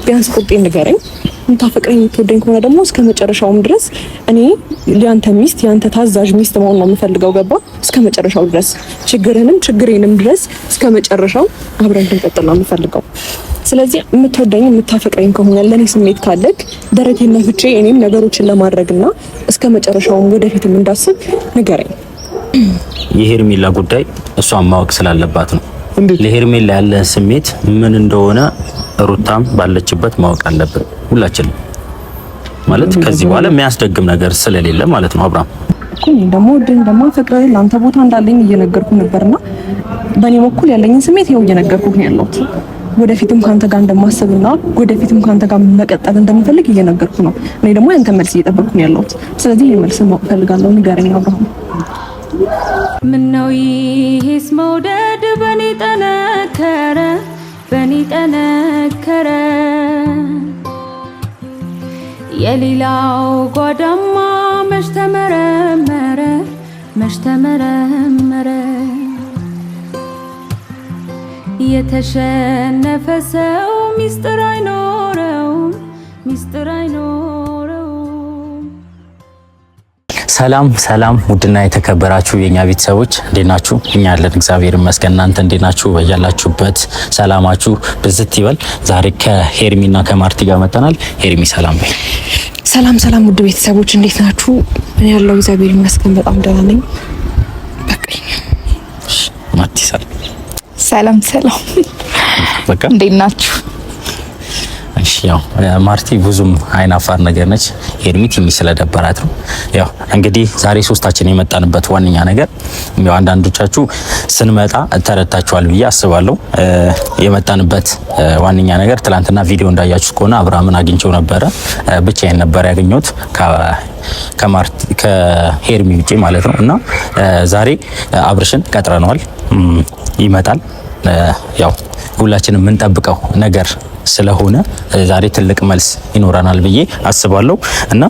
ቢያንስ ቁርጤን ንገረኝ። የምታፈቅረኝ የምትወደኝ ከሆነ ደግሞ እስከ መጨረሻውም ድረስ እኔ ያንተ ሚስት ያንተ ታዛዥ ሚስት መሆን ነው የምፈልገው። ገባ? እስከ መጨረሻው ድረስ ችግርንም ችግሬንም ድረስ እስከ መጨረሻው አብረን እንድንቀጥል ነው የምፈልገው። ስለዚህ የምትወደኝ የምታፈቅረኝ ከሆነ ለኔ ስሜት ካለክ ደረቴን ነፍቼ እኔም ነገሮችን ለማድረግና እስከ መጨረሻውም ወደፊትም እንዳስብ ንገረኝ። የሄርሜላ ጉዳይ እሷን ማወቅ ስላለባት ነው። ለሄርሜላ ያለ ስሜት ምን እንደሆነ ሩታም ባለችበት ማወቅ አለብን ሁላችንም። ማለት ከዚህ በኋላ የሚያስደግም ነገር ስለሌለ ማለት ነው። አብርሃም እኔ ደግሞ ፍቅር ላንተ ቦታ እንዳለኝ እየነገርኩ ነበርና በእኔ በኩል ያለኝን ስሜት ይኸው እየነገርኩ ነው ያለሁት። ወደፊትም ካንተ ጋር እንደማስብና ወደፊትም ካንተ ጋር መቀጠል እንደምፈልግ እየነገርኩ ነው። እኔ ደግሞ ያንተ መልስ እየጠበቅኩ ነው ያለሁት። ስለዚህ ይሄን መልስ ማወቅ ፈልጋለሁ። ንገረኝ አብርሃም። ምነው ይሄስ መውደድ በኔ ጠነከረ የሌላው ጓዳማ መች ተመረመረ የተሸነፈ ሰው ሚስጥር አይኖረው። ሰላም ውድና የተከበራችሁ የኛ ቤተሰቦች እንዴት ናችሁ? እኛ ያለን እግዚአብሔር ይመስገን። እናንተ እንዴት ናችሁ? በያላችሁበት ሰላማችሁ ብዝት ይበል። ዛሬ ከሄርሚና ከማርቲ ጋር መተናል። ሄርሚ ሰላም በይ። ሰላም ውድ ቤተሰቦች እንዴት ናችሁ? እኔ ያለው እግዚአብሔር ይመስገን በጣም ደህና ነኝ። በቃኝ። ማርቲ ሰላም በቃ እንዴት ናችሁ? እሺ ያው ማርቲ ብዙም አይናፋር ነገር ነች። ሄርሚ ትንሽ ስለደበራት ነው። ያው እንግዲህ ዛሬ ሶስታችን የመጣንበት ዋነኛ ነገር ያው አንዳንዶቻችሁ ስንመጣ ተረታችኋል ብዬ አስባለሁ። የመጣንበት ዋነኛ ነገር ትላንትና ቪዲዮ እንዳያችሁ ከሆነ አብርሃምን አግኝቼው ነበረ። ብቻዬን ነበር ያገኘሁት ከሄርሚ ውጪ ማለት ነው። እና ዛሬ አብርሽን ቀጥረነዋል፣ ይመጣል። ያው ሁላችንም የምንጠብቀው ነገር ስለሆነ ዛሬ ትልቅ መልስ ይኖረናል ብዬ አስባለሁ። እና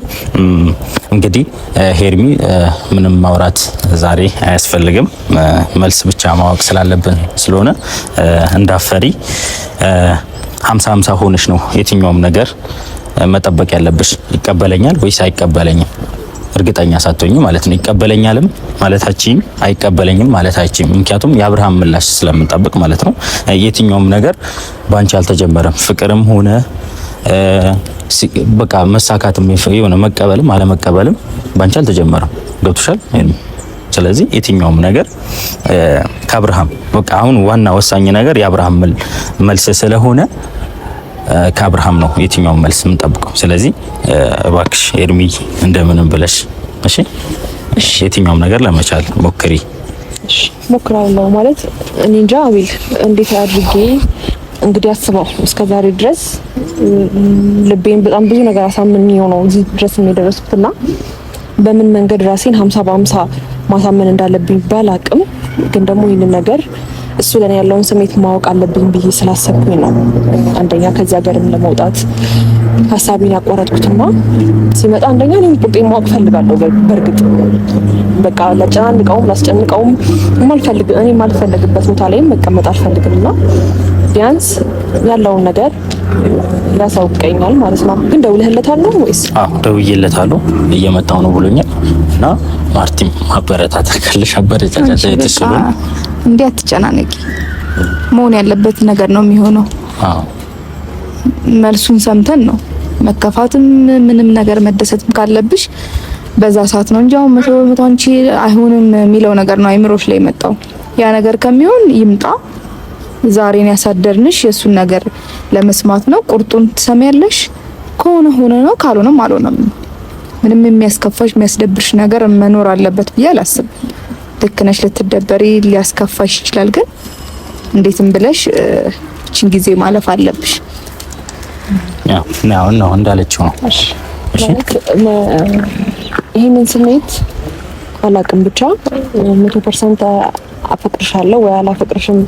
እንግዲህ ሄርሚ ምንም ማውራት ዛሬ አያስፈልግም፣ መልስ ብቻ ማወቅ ስላለብን ስለሆነ እንዳፈሪ 50-50 ሆነሽ ነው የትኛውም ነገር መጠበቅ ያለብሽ። ይቀበለኛል ወይስ አይቀበለኝም እርግጠኛ ሳትሆኚ ማለት ነው። ይቀበለኛልም ማለታችን አይቀበለኝም ማለታችን፣ ምክንያቱም የአብርሃም ምላሽ ስለምንጠብቅ ማለት ነው። የትኛውም ነገር ባንቺ አልተጀመረም። ፍቅርም ሆነ በቃ መሳካትም የሆነ መቀበልም አለመቀበልም ባንቺ አልተጀመረም። ገብቶሻል? ስለዚህ የትኛውም ነገር ከአብርሃም በቃ አሁን ዋና ወሳኝ ነገር የአብርሃም መልስ ስለሆነ ከአብርሃም ነው የትኛውን መልስ የምንጠብቀው። ስለዚህ እባክሽ ኤርሚ እንደምንም ብለሽ እሺ የትኛውም ነገር ለመቻል ሞክሪ። እሺ ሞክራለሁ ማለት እኔ እንጃ አቤል፣ እንዴት አድርጌ እንግዲህ አስበው እስከዛሬ ድረስ ልቤን በጣም ብዙ ነገር አሳምኜው ነው እዚህ ድረስ የደረስኩትና በምን መንገድ ራሴን 50-50 ማሳመን እንዳለብኝ ባላቅም ግን ደግሞ ይህንን ነገር እሱ ለኔ ያለውን ስሜት ማወቅ አለብኝ ብዬ ስላሰብኩኝ ነው። አንደኛ ከዚህ ሀገርም ለመውጣት ሀሳቤን ያቋረጥኩትና ሲመጣ አንደኛ እኔም ቁርጤን ማወቅ ፈልጋለሁ። በእርግጥ በቃ ላጨናንቀውም ላስጨንቀውም እኔ የማልፈልግበት ቦታ ላይ መቀመጥ አልፈልግምና ቢያንስ ያለውን ነገር ያሳውቀኛል ማለት ነው። ግን ደውለህለታል ነው ወይስ? አዎ ደውዬለታለሁ፣ እየመጣው ነው ብሎኛል። እና ማርቲም አበረታታ ካለሽ አበረታታ ተይተሽሉ እንዴ አትጨናነቂ። መሆን ያለበት ነገር ነው የሚሆነው። አዎ መልሱን ሰምተን ነው መከፋትም ምንም ነገር መደሰትም ካለብሽ በዛ ሰዓት ነው እንጂ አሁን መቶ አንቺ አይሆንም የሚለው ነገር ነው አይምሮሽ ላይ መጣው። ያ ነገር ከሚሆን ይምጣ። ዛሬን ያሳደርንሽ የሱን ነገር ለመስማት ነው። ቁርጡን ትሰሚያለሽ። ከሆነ ሆነ ነው፣ ካልሆነም አልሆነም። ምንም የሚያስከፋሽ የሚያስደብርሽ ነገር መኖር አለበት ብዬ አላስብም። ልክ ነሽ፣ ልትደበሪ ሊያስከፋሽ ይችላል። ግን እንዴትም ብለሽ እቺን ጊዜ ማለፍ አለብሽ። ያው ነው እንዳለችው ነው። እሺ ይሄንን ስሜት አላቅም፣ ብቻ 100% አፈቅርሻለሁ ወይ አላፈቅርሽም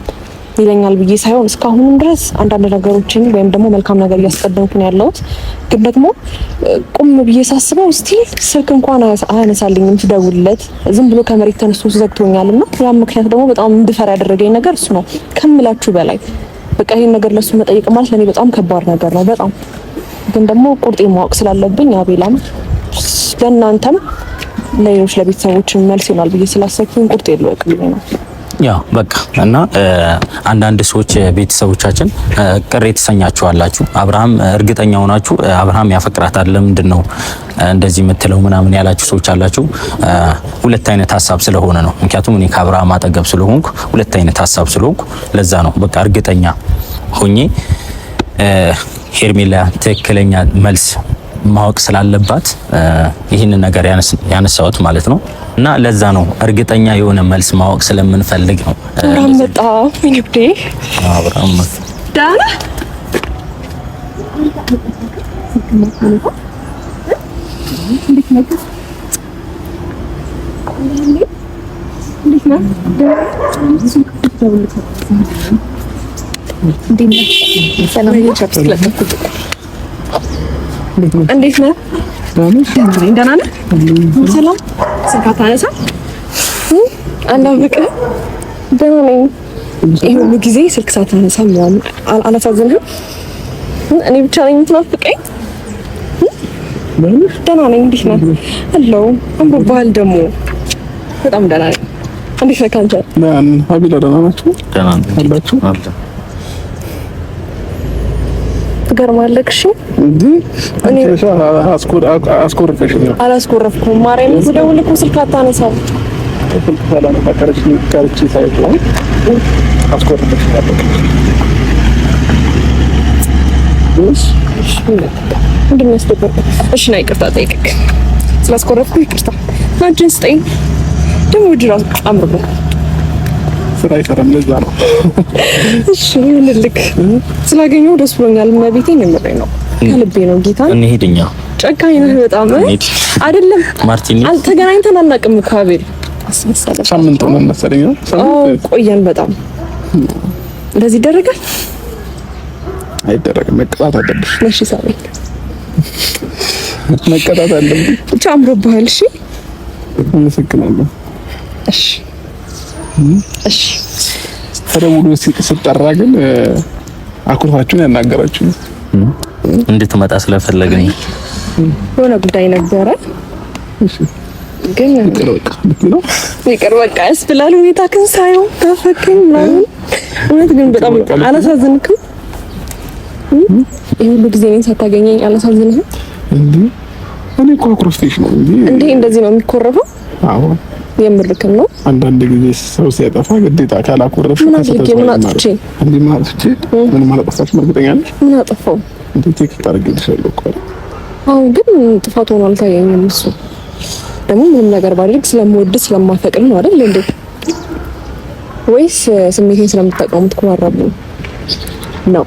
ይለኛል ብዬ ሳይሆን እስካሁንም ድረስ አንዳንድ ነገሮችን ወይም ደግሞ መልካም ነገር እያስቀደምኩ ነው ያለሁት። ግን ደግሞ ቁም ብዬ ሳስበው እስቲ ስልክ እንኳን አያነሳልኝም ስደውልለት ዝም ብሎ ከመሬት ተነስቶ ዘግቶኛልና ያ ምክንያት ደግሞ በጣም እንድፈራ ያደረገኝ ነገር እሱ ነው ከምላችሁ በላይ። በቃ ይሄን ነገር ለሱ መጠየቅ ማለት ለኔ በጣም ከባድ ነገር ነው። በጣም ግን ደግሞ ቁርጤን ማወቅ ስላለብኝ አቤላም ለእናንተም ለሌሎች ለቤተሰቦችም መልስ ይሆናል ብዬ ስላሰብኩኝ ቁርጤን ልወቅ ብዬ ነው። ያው በቃ እና አንዳንድ ሰዎች ቤተሰቦቻችን ቅር የተሰኛችኋላችሁ። አብርሃም እርግጠኛ ሆናችሁ አብርሃም ያፈቅራታል ለምንድን ነው እንደዚህ የምትለው ምናምን ያላችሁ ሰዎች አላችሁ። ሁለት አይነት ሀሳብ ስለሆነ ነው። ምክንያቱም እኔ ከአብርሃም አጠገብ ስለሆንኩ ሁለት አይነት ሀሳብ ስለሆንኩ ለዛ ነው በቃ እርግጠኛ ሆኜ ሄርሜላ ትክክለኛ መልስ ማወቅ ስላለባት ይህንን ነገር ያነሳሁት ማለት ነው። እና ለዛ ነው እርግጠኛ የሆነ መልስ ማወቅ ስለምንፈልግ ነው። አብርሃም መጣ። ምንድዴ አብርሃም ዳና እንዴት ነህ? ደህና ነህ? ሰላም ስልክ አታነሳም? አናፍቅህም? ደህና ነኝ። ይሄ ሁሉ ጊዜ ስልክ ሳታነሳ ምናምን አላሳዝንህም? እኔ ብቻ ነኝ የምትናፍቀኝ? ደህና ነኝ። እንዴት ነህ? አለሁ። አምሮብሃል ደግሞ በጣም ደህና ነኝ። እንዴት ነህ ካንተ? አቤላ ደህና ናችሁ? ደህና ናችሁ? ትገርማለህ። እሺ እንዴ እኔ አስኮርፈሽኝ ነው። አላስኮረፍኩም። ማርያም ስደውል እኮ ስልክ አታነሳም። ስልክ ሰላም ካርቺ ሳይሆን አስኮርፈሽኝ አለኝ። ምንድን ነው ያስደበረው? እሺ ና ይቅርታ ጠይቅክ ስላስኮረፍኩ ይቅርታ። ናጅን ስጠኝ ደግሞ ጅራ አምርበ ስራ አይሰራም ለዛ ነው። እሺ ልልክ ስላገኘው ደስ ብሎኛል። መቤቴን የምሬ ነው ከልቤ ነው። ጌታ እንሂድኛ ጨካኝ ነህ በጣም አይደለም ማርቲን። አልተገናኝተን አናውቅም እኮ አቤል። አስመሰለ ሳምንት ነው መሰለኝ። ቆየን በጣም እንደዚህ ይደረጋል? አይደረግም። መቀጣት አለብሽ። እሺ ሳቤል መቀጣት አለብሽ። ብቻ አምሮብሃል። እሺ አመሰግናለሁ። እሺ እሺ ተደውሎ ሲጠራ ግን አኩርፋችሁን ያናገራችሁ እንድትመጣ ስለፈለግን የሆነ ጉዳይ ነበረ። እሺ ግን ይቅር በቃ ያስብላል። ሁኔታ ግን ሳየው ታፈከኝ ምናምን። እውነት ግን በጣም አላሳዝንክም? ይሄ ሁሉ ጊዜ እኔን ሳታገኘኝ አላሳዝንህም? እኔ እኮ አኩርፌሽ ነው እንዴ? እንደዚህ ነው የሚኮረፈው? አዎ የምርክም ነው። አንዳንድ ጊዜ ሰው ሲያጠፋ ግዴታ ካላኮረፍሽ ምን አጥቼ ምን አጥቼ ምን ማለት እርግጠኛ ነሽ? ምን አጠፋው? እንዴ ቴክስት አድርጌልሻለሁ እኮ። አዎ ግን ጥፋት ሆኖ አልታየኝም። እሱ ደግሞ ምንም ነገር ባደርግ ስለምወድ ስለማፈቅር ነው አይደል እንዴ? ወይስ ስሜቴን ስለምትጠቀሙት ኮራራቡ ነው?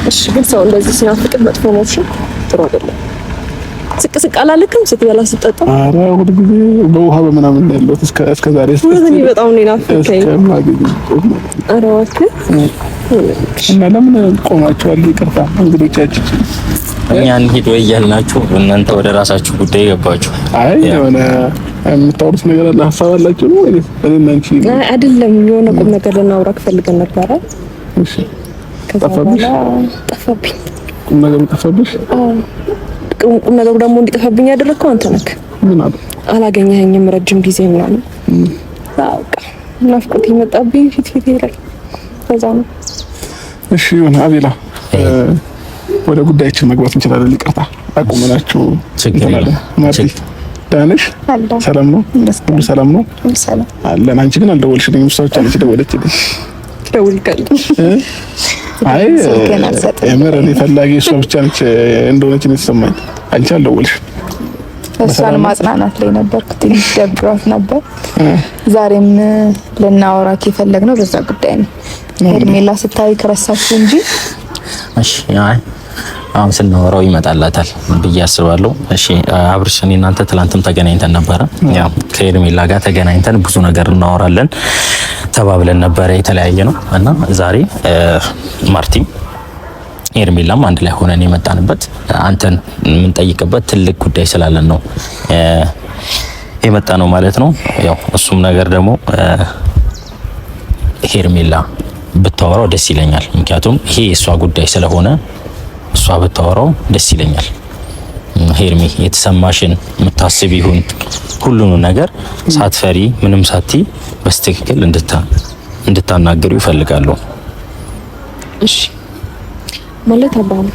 እሺ ግን ሰው እንደዚህ ሲናፍቅ መጥፎ ነው። እሺ ጥሩ አይደለም። ስቅስቅ አላለክም ስትበላ ስትጠጣ? ኧረ ሁሉ ጊዜ በውሃ በምናምን ያለው እስከ ዛሬ እኔ በጣም ነው ናፍቀኝ። ኧረ እባክህ እና ለምን ቆማችኋል? ይቅርታ እንግዶቻችን እኛ እንሂድ ወይ እያልናችሁ እናንተ ወደ ራሳችሁ ጉዳይ ገባችሁ። አይ የሆነ የምታወሩት ነገር አለ፣ ሀሳብ አላችሁ ነው ወይ? እኔና አንቺ አይደለም የሆነ ቁም ነገር ልናወራ ፈልገን ነበረ። እሺ ጠፋብኝ። ቁም ነገሩ ጠፋብሽ? ቁም ነገሩ ደግሞ እንዲጠፋብኝ ያደረግከው አንተ ነህ። ምን አለ? አላገኘኸኝም ረጅም ጊዜ ምናምን በቃ ናፍቆት የመጣብኝ ፊት ይላል። ከዛ ነው። እሺ ይሁን አቤላ፣ ወደ ጉዳያችን መግባት እንችላለን። ይቅርታ አቁመናችሁ ማርቲ ዳንሽ ሰላም ነው? ሁሉ ሰላም ነው? ሰላም አለን። አንቺ ግን አልደወልሽልኝም። እሷ ብቻ ነች የደወለችልኝ። ደውልካለሽ? አይ የምር እኔ ፈላጊ እሷ ብቻ ነች እንደሆነች ነው የተሰማኝ። አንቺ አልደወልሽም። እሷን ማጽናናት ላይ ነበርኩ። ትንሽ ደብሯት ነበር። ዛሬም ልናወራክ የፈለግነው በዛ ጉዳይ ነው። ሄርሜላ ስታይ ከረሳችሁ እንጂ እሺ አይ አሁን ስናወራው ይመጣላታል ብዬ አስባለሁ። እሺ አብርሽ፣ እኔ እናንተ ትላንትም ተገናኝተን ነበረ። ያው ከሄርሜላ ጋር ተገናኝተን ብዙ ነገር እናወራለን ተባብለን ነበረ። የተለያየ ነው እና ዛሬ ማርቲም ሄርሜላም አንድ ላይ ሆነን የመጣንበት አንተን የምንጠይቅበት ትልቅ ጉዳይ ስላለን ነው። የመጣ ነው ማለት ነው። ያው እሱም ነገር ደግሞ ሄርሜላ ብታወራው ደስ ይለኛል። ምክንያቱም ይሄ የሷ ጉዳይ ስለሆነ እሷ ብታወራው ደስ ይለኛል። ሄርሜ የተሰማሽን የምታስብ ይሁን ሁሉንም ነገር ሳትፈሪ ምንም ሳቲ በስትክክል እንድታናገሩ ይፈልጋሉ። እሺ ማለት አባም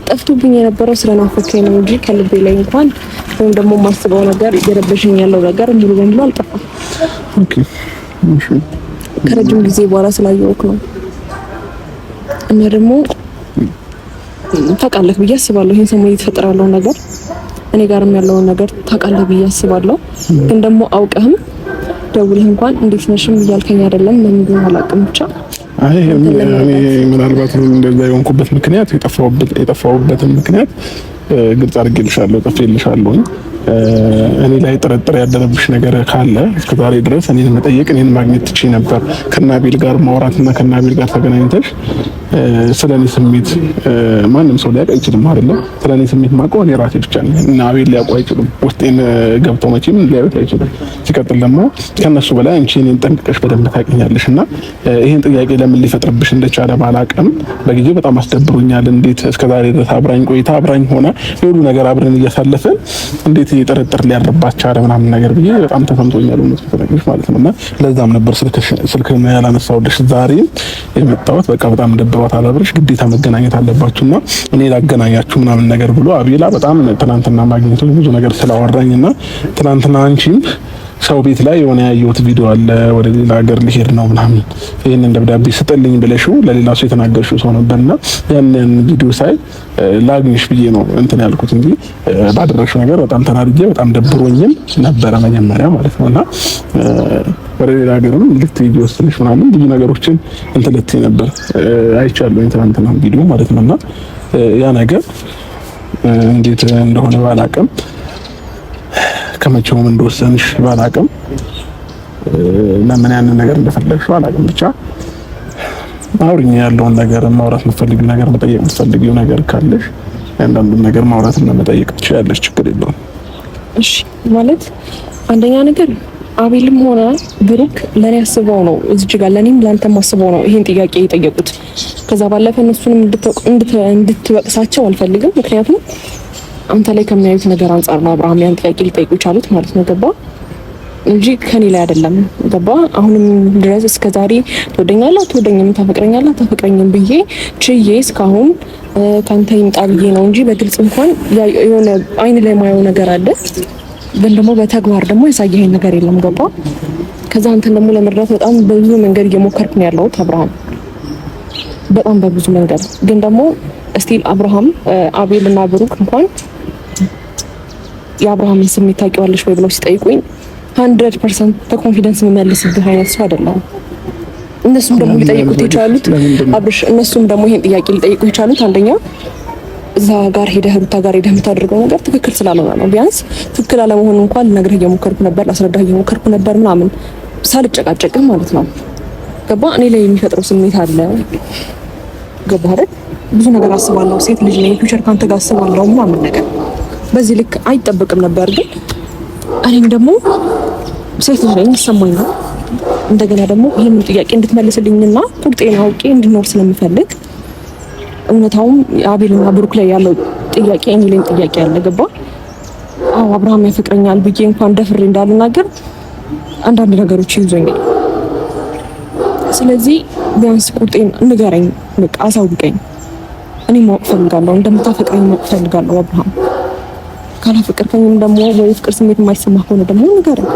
ጠፍቶብኝ የነበረው ስለናፈቀኝ ነው እንጂ ከልቤ ላይ እንኳን ወይም ደግሞ ማስበው ነገር እየረበሽኝ ያለው ነገር ሙሉ በሙሉ አልጠፋም። ኦኬ እሺ ከረጅም ጊዜ በኋላ ስላየሁት ነው። እና ደግሞ ታውቃለህ ብዬ አስባለሁ ይሄን ሰሞኑን የተፈጠረው ነገር እኔ ጋርም ያለውን ነገር ታውቃለህ ብዬ አስባለሁ። ግን ደግሞ አውቀህም ደውለህ እንኳን እንዴት ነሽም እያልከኝ አይደለም። ምን እንደሆነ አላውቅም ብቻ አይ እኔ ምናልባት እንደዛ የሆንኩበት ምክንያት የጠፋሁበትን ምክንያት ግልጽ አድርጌልሻለሁ፣ ጠፍቼልሻለሁ። እኔ ላይ ጥርጥር ያደረብሽ ነገር ካለ እስከዛሬ ድረስ እኔን መጠየቅ እኔን ማግኘት ትችይ ነበር። ከናቤል ጋር ማውራትና ከናቤል ጋር ተገናኝተሽ ስለኔ ስሜት ማንም ሰው ሊያውቅ አይችልም አይደለም። ስለኔ ስሜት ማውቀው እኔ ራሴ ብቻ ነኝ እና አቤል ሊያውቀው አይችልም። ውስጤን ገብተው መቼም ሊያዩት አይችልም። ሲቀጥል ደግሞ ከነሱ በላይ አንቺ እኔን ጠንቅቀሽ በደንብ ታውቂኛለሽና ይሄን ጥያቄ ለምን ሊፈጥርብሽ እንደቻለ ባላውቅም በጊዜው በጣም አስደብሮኛል። እንዴት እስከዛሬ ድረስ አብራኝ ቆይታ አብራኝ ሆና ሁሉ ነገር አብረን እያሳለፈን እንዴት ጥርጥር ሊያርባቸው አረ ምናምን ነገር ብዬ በጣም ተሰምቶኛል። እውነት ከተነገረሽ ማለት ነውና ለዛም ነበር ስልክና ያላነሳውልሽ። ዛሬ የመጣሁት በቃ በጣም ደብሯት አለብርሽ ግዴታ መገናኘት አለባችሁና እኔ ላገናኛችሁ ምናምን ነገር ብሎ አቤላ በጣም ትናንትና ማግኘቱ ብዙ ነገር ስላወራኝና ትናንትና አንቺም ሰው ቤት ላይ የሆነ ያየሁት ቪዲዮ አለ ወደ ሌላ ሀገር ሊሄድ ነው ምናምን ይሄንን ደብዳቤ ስጠልኝ ብለሽው ለሌላ ሰው የተናገርሽው ሰው ነበርና ያንን ቪዲዮ ሳይ ላግኝሽ ብዬ ነው እንትን ያልኩት እንጂ ባደረግሽው ነገር በጣም ተናድጄ በጣም ደብሮኝም ነበረ መጀመሪያ ማለት ነውና ወደ ሌላ ሀገርም ልትሄጂ ወስነሽ ምናምን ብዙ ነገሮችን እንትን ልትይ ነበር አይቻለሁ ትናንትና ቪዲዮ ማለት ነውና ያ ነገር እንዴት እንደሆነ ባላቅም ከመቼውም እንደወሰንሽ ባላቅም ለምን ያንን ነገር እንደፈለግሽው አላቅም። ብቻ አውሪኝ ያለውን ነገር ማውራት የምትፈልጊው ነገር መጠየቅ የምትፈልጊው ነገር ካለሽ አንዳንዱን ነገር ማውራትና መጠየቅ ትችያለሽ፣ ችግር የለውም። እሺ ማለት አንደኛ ነገር አቤልም ሆነ ብሩክ ለኔ አስበው ነው እዚህ ጋር ለኔም ላንተም አስበው ነው ይሄን ጥያቄ የጠየቁት። ከዛ ባለፈ እነሱንም እንድትወቅሳቸው አልፈልግም። ምክንያቱም አንተ ላይ ከሚያዩት ነገር አንፃር ነው አብርሃም ያን ጥያቄ ሊጠይቁ ይቻሉት ማለት ነው። ገባ እንጂ ከኔ ላይ አይደለም። ገባ አሁንም ድረስ እስከዛሬ ትወደኛለህ አትወደኝም፣ ታፈቅረኛለህ አታፈቅረኝም ብዬ ችዬ እስካሁን ካንተ ይምጣ ብዬ ነው እንጂ በግልጽ እንኳን የሆነ አይን ላይ ማየው ነገር አለ፣ ግን ደግሞ በተግባር ደግሞ ያሳየኸኝ ነገር የለም። ገባ ከዛ አንተን ደግሞ ለመርዳት በጣም በብዙ መንገድ እየሞከርኩ ነው ያለሁት አብርሃም፣ በጣም በብዙ መንገድ። ግን ደግሞ ስቲል አብርሃም አቤልና ብሩክ እንኳን የአብርሃምን ስሜት ታውቂዋለሽ ወይ ብለው ሲጠይቁኝ 100% በኮንፊደንስ የምመልስብህ አይነት ሰው አይደለም። እነሱም ደግሞ ሊጠይቁት የቻሉት አብርሽ፣ እነሱም ደግሞ ይሄን ጥያቄ ሊጠይቁ የቻሉት አንደኛ እዛ ጋር ሄደህ ሩታ ጋር ሄደህ የምታደርገው ነገር ትክክል ስላልሆነ ነው። ቢያንስ ትክክል አለመሆኑ እንኳን ልነግርህ እየሞከርኩ ነበር፣ ላስረዳህ እየሞከርኩ ነበር ምናምን ሳልጨቃጨቅህ ማለት ነው። ገባ እኔ ላይ የሚፈጥረው ስሜት አለ። ገባ አይደል? ብዙ ነገር አስባለሁ፣ ሴት ልጅ ነኝ፣ ፊውቸር ካንተ ጋር አስባለሁ ምናምን ነገር በዚህ ልክ አይጠበቅም ነበር። ግን እኔም ደግሞ ሴት ልጅ ነኝ ይሰማኛል። እንደገና ደግሞ ይሄንን ጥያቄ እንድትመልስልኝና ቁርጤን አውቄ እንድኖር ስለምፈልግ እውነታውም አቤልና ብሩክ ላይ ያለው ጥያቄ እኔ ላይ ጥያቄ ያለ ገባ። አዎ አብርሃም ያፈቅረኛል ብዬ እንኳን ደፍሬ እንዳልናገር አንዳንድ ነገሮች ይዞኛል። ስለዚህ ቢያንስ ቁርጤን ንገረኝ፣ በቃ አሳውቀኝ። እኔ ማወቅ ፈልጋለሁ፣ እንደምታፈቅረኝ ማወቅ ፈልጋለሁ አብርሃም። ካላፈቀርከኝም ደግሞ ወይ ፍቅር ስሜት የማይሰማህ ከሆነ ደግሞ ንገረኝ።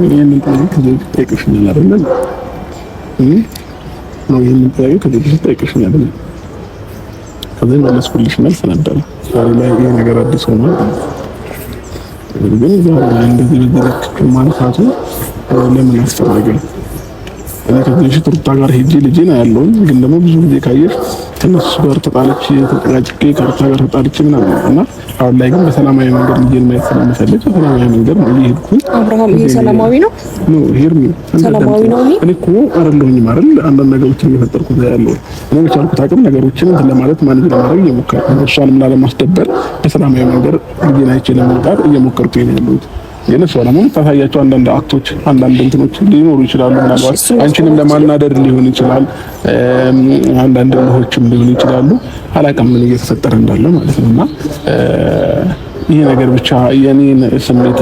ይሄንን ጥያቄ ከዚህ ጠይቀሽኛል አይደል? ይሄንን ጥያቄ ከዚህ ጠይቀሽኛል አይደል? ከዚህ መለስኩልሽ መልስ ነበር። ዛሬ ላይ ይሄ ነገር አዲስ ሆኖ ግን ዛሬ ላይ እንደዚህ ልክ ማንሳቱ ለምን አስፈለገ? እኔ ከዚህ ሩታ ጋር ሄጄ ልጄን አያለሁኝ። ግን ደግሞ ብዙ ጊዜ ካየሽ ከነሱ ጋር ተጣልቼ ተጨቃጭቄ ከሩታ ጋር ተጣልቼ ምናምን እና አሁን ላይ ግን በሰላማዊ መንገድ ልጄን ማየት ስለምፈልግ በሰላማዊ መንገድ ነው እየሄድኩኝ። አብርሃም ይሄ ሰላማዊ ነው ነው ሄርሚ ሰላማዊ ነው። እኔ እኮ አይደለሁኝም አይደል አንዳንድ ነገሮችን እየፈጠርኩት ያለው እኔ በቻልኩት አቅም ነገሮችን እንትን ለማለት ማኔጅ ለማድረግ እየሞከርኩ ነው። እሷንም ላለማስደበር በሰላማዊ መንገድ ልጄን አይቼ ለመውጣት እየሞከርኩኝ ነው ያለሁት። የነሱ ደግሞ ታሳያቸው አንዳንድ አክቶች አንዳንድ እንትኖች ሊኖሩ ይችላሉ። ምናልባት አንቺንም ለማናደድ ሊሆን ይችላል፣ አንዳንድ ልሆችም ሊሆን ይችላሉ። አላውቅም ምን እየተፈጠረ እንዳለ ማለት ነውና ይሄ ነገር ብቻ የኔን ስሜት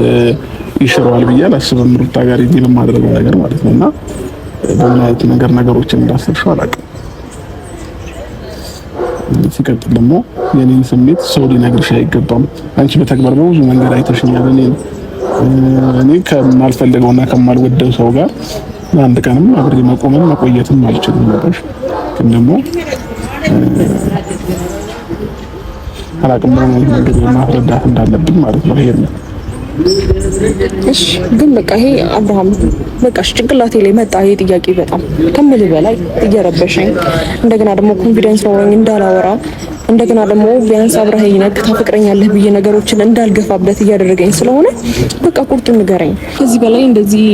ይሽረዋል ብዬ አላስብም። ሩታ ጋር ይሄ በማድረግ ነገር ማለት ነውና በምን አይነት ነገሮችን እንዳሰብሽው አላውቅም። ሲቀጥል ደግሞ የኔን ስሜት ሰው ሊነግርሽ አይገባም። አንቺ በተግባር በብዙ መንገድ አይተሽኛል። እኔ ከማልፈልገውና ከማልወደው ሰው ጋር አንድ ቀንም አብሬ መቆምም መቆየትም አልችልም ነበር። ግን ደግሞ አላውቅም ምን ነገር ማስረዳት እንዳለብኝ ማለት ነው። ይሄ ነው እሺ። ግን በቃ ይሄ አብርሃም በቃ ጭንቅላቴ ላይ መጣ ይሄ ጥያቄ በጣም ከምልህ በላይ እየረበሸኝ፣ እንደገና ደግሞ ኮንፊደንስ ኖሮኝ እንዳላወራ፣ እንደገና ደግሞ ቢያንስ አብረኸኝ ነህ ታፈቅረኛለህ ብዬ ነገሮችን እንዳልገፋበት እያደረገኝ ስለሆነ በቃ ቁርጡን ንገረኝ። ከዚህ በላይ እንደዚህ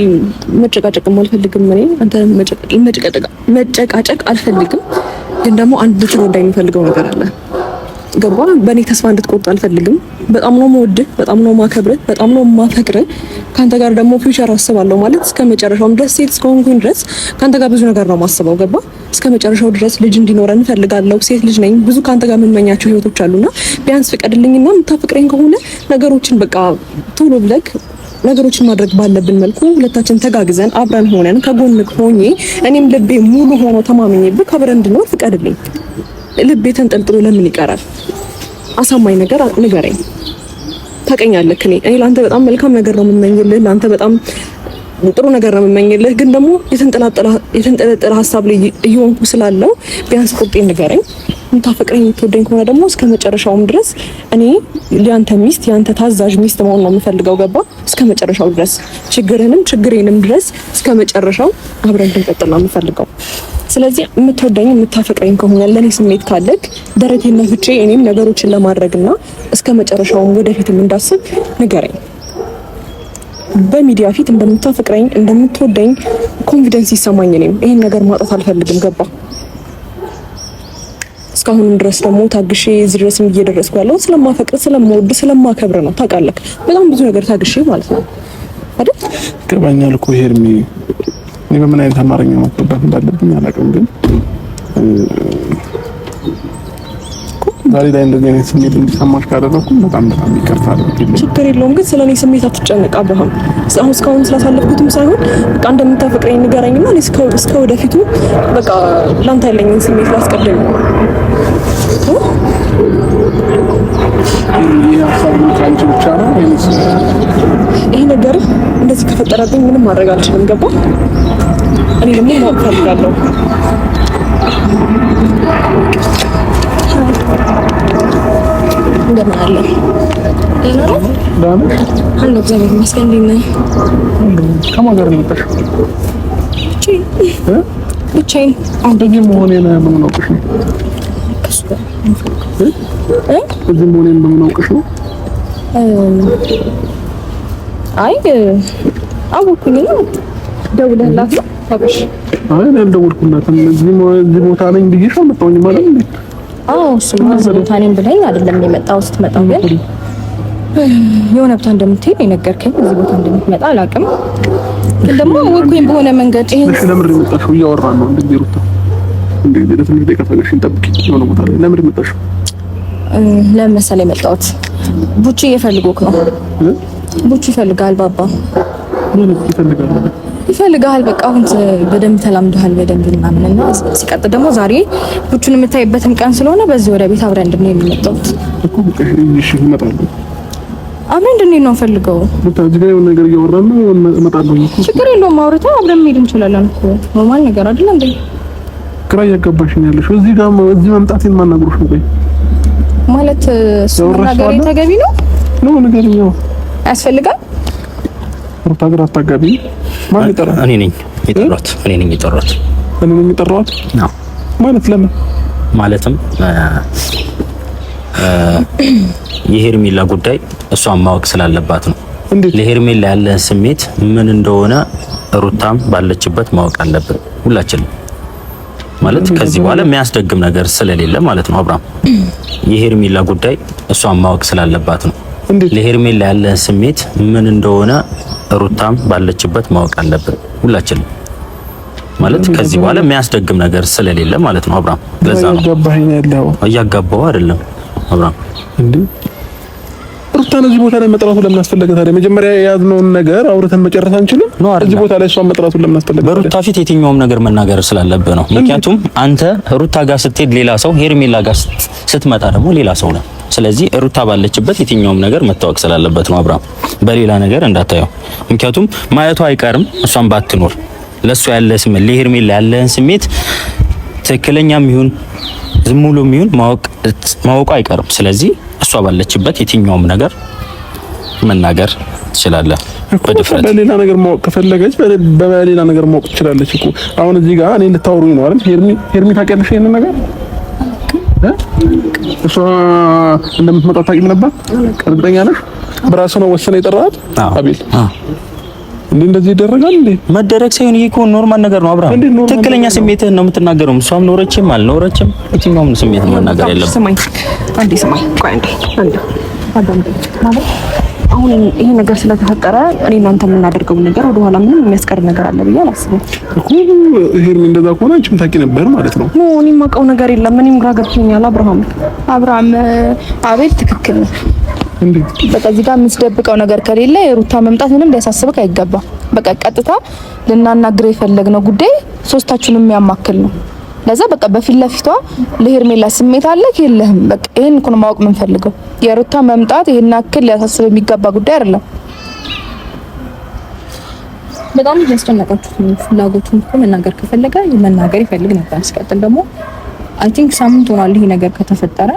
መጨቃጨቅም አልፈልግም። እኔ አንተ መጨቃጨቅ አልፈልግም። ግን ደግሞ አንድ ልትረዳኝ የምፈልገው ነገር አለ። ገባ? በእኔ ተስፋ እንድትቆርጥ አልፈልግም። በጣም ነው የምወድህ፣ በጣም ነው የማከብርህ፣ በጣም ነው የማፈቅርህ። ካንተ ጋር ደግሞ ፊውቸር አስባለሁ ማለት እስከ መጨረሻው ድረስ ሴት እስከሆንኩኝ ድረስ ካንተ ጋር ብዙ ነገር ነው የማስበው። ገባ? እስከ መጨረሻው ድረስ ልጅ እንዲኖረን እፈልጋለሁ። ሴት ልጅ ነኝ። ብዙ ካንተ ጋር የምመኛቸው ህይወቶች አሉና ቢያንስ ፍቀድልኝና የምታፈቅረኝ ከሆነ ነገሮችን በቃ ቶሎ ብለህ ነገሮችን ማድረግ ባለብን መልኩ ሁለታችን ተጋግዘን አብረን ሆነን ከጎንክ ሆኜ እኔም ልቤ ሙሉ ሆኖ ተማምኜብህ አብረን እንድንኖር ፍቀድልኝ። ልቤ ተንጠልጥሎ ለምን ይቀራል? አሳማኝ ነገር ንገረኝ። ታውቀኛለህ፣ እኔ ለአንተ በጣም መልካም ነገር ነው የምመኝልህ፣ ለአንተ በጣም ጥሩ ነገር ነው የምመኝልህ። ግን ደግሞ የተንጠለጠለ ሀሳብ ላይ እየሆንኩ ስላለው ቢያንስ ቁርጤን ንገረኝ። የምታፈቅረኝ የምትወደኝ ከሆነ ደግሞ እስከ መጨረሻውም ድረስ እኔ ያንተ ሚስት ያንተ ታዛዥ ሚስት መሆን ነው የምፈልገው። ገባ? እስከ መጨረሻው ድረስ ችግሬንም ድረስ እስከ መጨረሻው አብረን እንድንቀጥል ነው የምፈልገው። ስለዚህ የምትወደኝ የምታፈቅረኝ ከሆነ ለኔ ስሜት ካለክ ደረቴን ነፍቼ እኔም ነገሮችን ለማድረግና እስከ መጨረሻውም ወደፊትም እንዳስብ ንገረኝ። በሚዲያ ፊት እንደምታፈቅረኝ እንደምትወደኝ ኮንፊደንስ ይሰማኝ። እኔም ይሄን ነገር ማጣት አልፈልግም። ገባ? እስካሁንም ድረስ ደግሞ ታግሼ እዚህ ድረስም እየደረስኩ ያለው ስለማፈቅር ስለምወድ ስለማከብር ነው። ታውቃለህ፣ በጣም ብዙ ነገር ታግሼ ማለት ነው አይደል? ገባኛል እኮ ሄርሚ። እኔ በምን አይነት አማርኛ ማጥባት እንዳለብኝ አላውቅም። ግን ዛሬ ላይ እንደዚህ አይነት ስሜት እንዲሰማሽ ካደረኩ በጣም ይቅርታ። ችግር የለውም። ግን ስለኔ ስሜት አትጨነቅ አብርሃም። እስካሁን ስላሳለፍኩትም ሳይሆን በቃ እንደምታፈቅረኝ ንገረኝና እኔ እስከ ወደፊቱ በቃ ላንተ ያለኝን ስሜት ላስቀድም። ይሄ ነገር እንደዚህ ከፈጠረብኝ ምንም ማድረግ አልችልም። ገባ? እኔ ደግሞ ማወቅ ፈልጋለሁ። እንደምን አለ? ደህና ነህ? አለሁ፣ እግዚአብሔር ይመስገን። እንዴት ነህ? ከማን ጋር ነው የመጣሽው? ብቻዬን። እንደዚህ መሆኔን በምን አውቅሽ ነው? እዚህ መሆኔን በምን አውቅሽ ነው? አይ አወኩኝ ነው። ደውለህላት ነው አብሽ? አይ እኔ አልደወልኩላትም። እዚህ ቦታ ነኝ ብዬሽ አልመጣሁኝም ማለት ነው። አዎ እሱማ እዚህ ቦታ ነኝ ብለኸኝ አይደለም የመጣው። ስትመጣው ግን የሆነ ቦታ እንደምትሄድ የነገርከኝ፣ እዚህ ቦታ እንደምትመጣ አላውቅም። ግን ደግሞ አወኩኝ በሆነ መንገድ። ይሄን እሺ፣ ለምን የመጣሽው? እያወራን ነው እንደዚህ ሩታ። እንዴ ለትንሽ ደቂቃ ፈለግሽኝ፣ ጠብቂኝ። የሆነ ቦታ ላይ ለምን የመጣሽው? ለምን መሰለኝ የመጣሁት ቡቺ እየፈልጎክ ነው። ቡቺ ይፈልጋል ባባ። ምን ይፈልጋል? በቃ አሁን በደንብ ተላምደሃል በደንብ ምናምንና ሲቀጥል ደግሞ ዛሬ ቡቹን የምታይበትም ቀን ስለሆነ በዚህ ወደ ቤት አብረን እንድንሄድ ነው የመጣሁት እኮ። በቃ እሺ፣ እመጣለሁ። አብረን እንድንሄድ ነው ፈልገው። እዚህ ጋር የሆነ ነገር እያወራን ነው። እመጣለሁ። ችግር የለውም፣ አውርተን አብረን መሄድ እንችላለን እኮ። ኖርማል ነገር አይደል እንዴ? ግራ እያጋባሽኝ ያለሽው እዚህ ጋር እዚህ መምጣቴን ማናግሮሽ ነው ወይ ማለት? እሱ ነገር ተገቢ ነው ነው ነገር ነው ያስፈልጋል። ሩታ ጋር አታጋቢ። ማን ይጠራ? እኔ ነኝ የጠራሁት። እኔ ነኝ የጠራሁት? አዎ ማለት ለምን? ማለትም የሄርሜላ ጉዳይ እሷን ማወቅ ስላለባት ነው። ለሄርሜላ ያለ ስሜት ምን እንደሆነ ሩታም ባለችበት ማወቅ አለብን ሁላችንም። ማለት ከዚህ በኋላ የሚያስደግም ነገር ስለሌለ ማለት ነው። አብርሃም የሄርሜላ ጉዳይ እሷን ማወቅ ስላለባት ነው። ለሄርሜላ ያለ ስሜት ምን እንደሆነ ሩታም ባለችበት ማወቅ አለብን ሁላችንም። ማለት ከዚህ በኋላ የሚያስደግም ነገር ስለሌለ ማለት ነው። አብርሃም ለዛ ነው እያጋባው አይደለም አብርሃም እንዴ ሩታን እዚህ ቦታ ላይ መጥራቱ ለምን አስፈለገ ታዲያ? መጀመሪያ የያዝነውን ነገር አውርተን መጨረስ አንችልም? እዚህ ቦታ ላይ እሷን መጥራቱ ለምን አስፈለገ? በሩታ ፊት የትኛውም ነገር መናገር ስላለብህ ነው። ምክንያቱም አንተ ሩታ ጋር ስትሄድ ሌላ ሰው፣ ሄርሜላ ጋር ስትመጣ ደግሞ ሌላ ሰው ነው። ስለዚህ ሩታ ባለችበት የትኛውም ነገር መታወቅ ስላለበት ነው አብርሃም፣ በሌላ ነገር እንዳታየው። ምክንያቱም ማየቷ አይቀርም እሷን ባትኖር ለሷ ያለ ስሜት ለሄርሜላ ያለህን ስሜት ትክክለኛም ይሁን ዝም ብሎም ይሁን ማወቁ አይቀርም። ስለዚህ እሷ ባለችበት የትኛውም ነገር መናገር ትችላለህ በድፍረት። በሌላ ነገር ማወቅ ከፈለገች በሌላ ነገር ማወቅ ትችላለች እኮ። አሁን እዚህ ጋር እኔ ልታወሩኝ ነው አይደል? ሄርሚ ታውቂያለሽ ይሄንን ነገር እሷ እንደምትመጣ ታውቂም ነበር? እርግጠኛ ነሽ? በራሱ ነው ወሰነ የጠራት አቤል? እንደዚህ ይደረጋል እንዴ? መደረግ ሳይሆን ይሄ እኮ ኖርማል ነገር ነው አብርሃም። ትክክለኛ ስሜትህን ነው የምትናገረው። እሷም ኖረችም አልኖረችም የትኛውም ስሜት መናገር የለም። ስማኝ ቆይ አንዴ ማለት አሁን ይሄ ነገር ስለተፈጠረ እኔ እናንተ የምናደርገው ነገር ወደ ኋላ ምንም የሚያስቀር ነገር አለ ብዬ አላስብም እኮ። ሄርሚ እንደዛ ከሆነ አንቺም ታውቂ ነበር ማለት ነው። እኔ የማውቀው ነገር የለም። እኔም ግራ ገብቶኛል አብርሃም አቤል ትክክል ነው። በቃ እዚህ ጋር የምትደብቀው ነገር ከሌለ የሩታ መምጣት ምንም ሊያሳስብክ አይገባም። በቃ ቀጥታ ልናናግር የፈለግነው ጉዳይ ሶስታችሁንም የሚያማክል ነው። ለዛ በቃ በፊት ለፊቷ ለሄርሜላ ስሜት አለክ የለህም? በቃ ይሄን እኮ ነው ማወቅ የምንፈልገው። የሩታ መምጣት ይሄን አክል ሊያሳስብ የሚገባ ጉዳይ አይደለም። በጣም ያስጨነቃችሁ ፍላጎቱን እኮ መናገር ከፈለገ መናገር ይፈልግ ነበር። አስቀጥል ደግሞ አይ ቲንክ ሳምንት ሆኗል ይሄ ነገር ከተፈጠረ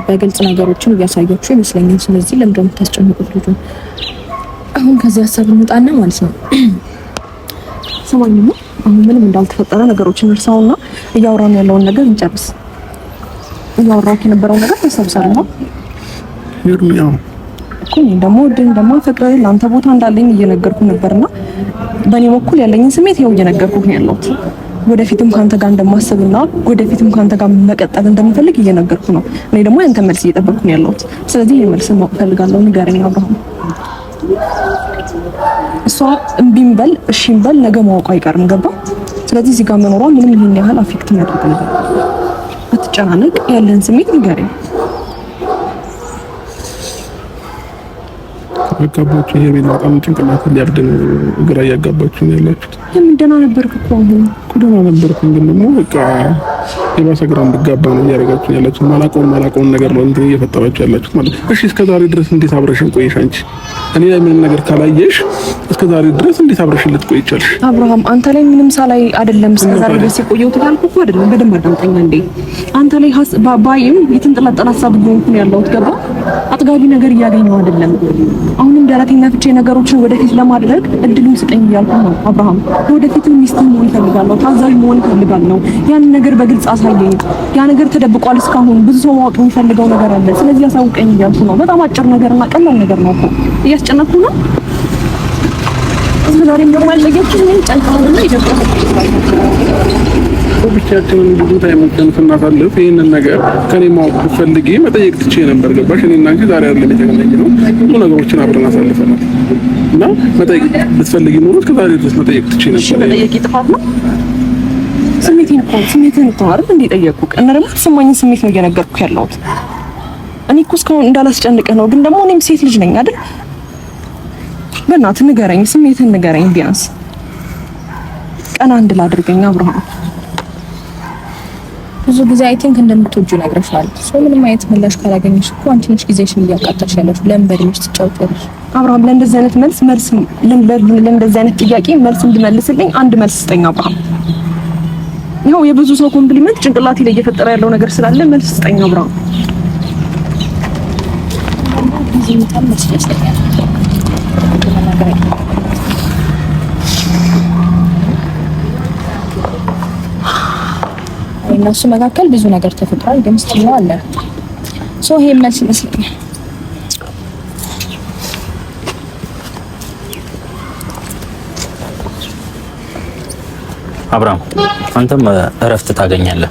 በግልጽ ነገሮችን እያሳያችሁ ይመስለኛል። ስለዚህ ለምን ደግሞ ታስጨንቁት ልጁ? አሁን ከዚህ ሀሳብ እንውጣና ማለት ነው ሰማኝማ አሁን ምንም እንዳልተፈጠረ ነገሮችን እርሳውና እያወራን ያለውን ነገር እንጨርስ። እያወራሁ የነበረው ነገር ተሰብሰብና ይርሚያው እኮ ደግሞ ፍቅሬ ለአንተ ቦታ እንዳለኝ እየነገርኩ ነበርና በእኔ በኩል ያለኝን ስሜት ይኸው እየነገርኩ ነው ያለሁት። ወደፊትም ካንተ ጋር እንደማስብና ወደፊትም ካንተ ጋር መቀጠል እንደምፈልግ እየነገርኩ ነው። እኔ ደግሞ ያንተ መልስ እየጠበቅኩ ነው ያለሁት። ስለዚህ ይሄን መልስ ማወቅ ፈልጋለሁ። ንገረኝ አብርሃም። እሷ እምቢም በል እሺም በል ነገ ማወቁ አይቀርም። ገባ? ስለዚህ እዚህ ጋር መኖሯ ምንም ይሄን ያህል አፌክት የሚያደርግ ነገር አትጨናነቅ። ያለን ስሜት ንገረኝ። አጋባችሁ ይሄ ቤት በጣም ጭንቅላት ሊያብድ ግራ እያጋባችሁ ነው ያላችሁት። ለምን ደህና ነበርክ እኮ አሁን ደህና ነበርኩ፣ ግን ደግሞ በቃ የባሰ ግራ እንድጋባ ነው እያደረጋችሁ ያላችሁት። ማላውቀውን ነገር ነው እንትን እየፈጠራችሁ ያላችሁት ማለት ነው። እሺ እስከዛሬ ድረስ እንዴት አብረሽን ቆይሽ? አንቺ እኔ ላይ ምንም ነገር ካላየሽ እስከዛሬ ድረስ እንዴት አብረሽን ልትቆይ ይቻልሽ? አብርሃም አንተ ላይ ምንም ሳላይ አይደለም እስከዛሬ ድረስ የቆየሁት ያልኩህ እኮ አይደለም። በደንብ አዳምጠኛ እንዴ። አንተ ላይ ባባይም የተንጠላጠለ ሀሳብ ነው ያለሁት። ገባ? አጥጋቢ ነገር እያገኘው አይደለም። አሁንም ደረቴን ነፍቼ ነገሮችን ወደፊት ለማድረግ እድሉን ስጠኝ እያልኩ ነው አብርሃም። ወደፊት ሚስት መሆን እፈልጋለሁ፣ ታዛዥ መሆን እፈልጋለሁ። ያን ነገር በግልጽ አሳየኝ። ያ ነገር ተደብቋል እስካሁን። ብዙ ሰው ማወቅ የሚፈልገው ነገር አለ። ስለዚህ አሳውቀኝ እያልኩ ነው። በጣም አጭር ነገርና ቀላል ነገር ነው እኮ። እያስጨነኩ ነው። እስከዛሬም ደግሞ ያለየችኝ ምን ጨንቀውና ይደርቃል። ብቻችንን ብዙ ታይም ስናሳልፍ ይሄንን ነገር ከኔ ማወቅ ፈልጌ መጠየቅ ትቼ ነበር። ገባሽ? እኔና አንቺ ዛሬ አይደለም የተገናኘነው፣ ብዙ ነገሮችን አብረን አሳልፈናል እና መጠየቅ ብትፈልጊ ኖሮ እስከዛሬ ድረስ መጠየቅ ትቼ ነበር። መጠየቅ ጥፋት ነው? ስሜትን ተዋርድ እንዴ ጠየቁክ እና ደግሞ ተሰማኝን ስሜት ነው እየነገርኩህ ያለሁት። እኔ እኮ እስካሁን እንዳላስጨንቅህ ነው፣ ግን ደግሞ እኔም ሴት ልጅ ነኝ አይደል? በእናትህ ንገረኝ፣ ስሜትን ንገረኝ። ቢያንስ ቀና እንድል አድርገኝ አብርሃም። ብዙ ጊዜ አይ ቲንክ እንደምትወጂው ነግረሻል። ሰው ምንም አይነት ምላሽ ካላገኘሽ እኮ አንቺ ነሽ ጊዜሽን እያቃጠልሽ ያለሽ። ለምን በድምሽ ትጫወቻለሽ? አብርሃም ለእንደዚህ አይነት ለእንደዚህ አይነት ጥያቄ መልስ እንድመልስልኝ አንድ መልስ ስጠኝ አብርሃም። ይኸው የብዙ ሰው ኮምፕሊመንት ጭንቅላቴ ላይ እየፈጠረ ያለው ነገር ስላለ መልስ ስጠኝ አብርሃም። እነሱ መካከል ብዙ ነገር ተፈጥሯል፣ ግን ስቲል ነው አለ። ሶ ይሄ መልስ ይመስለኛል። አብርሃም አንተም እረፍት ታገኛለህ።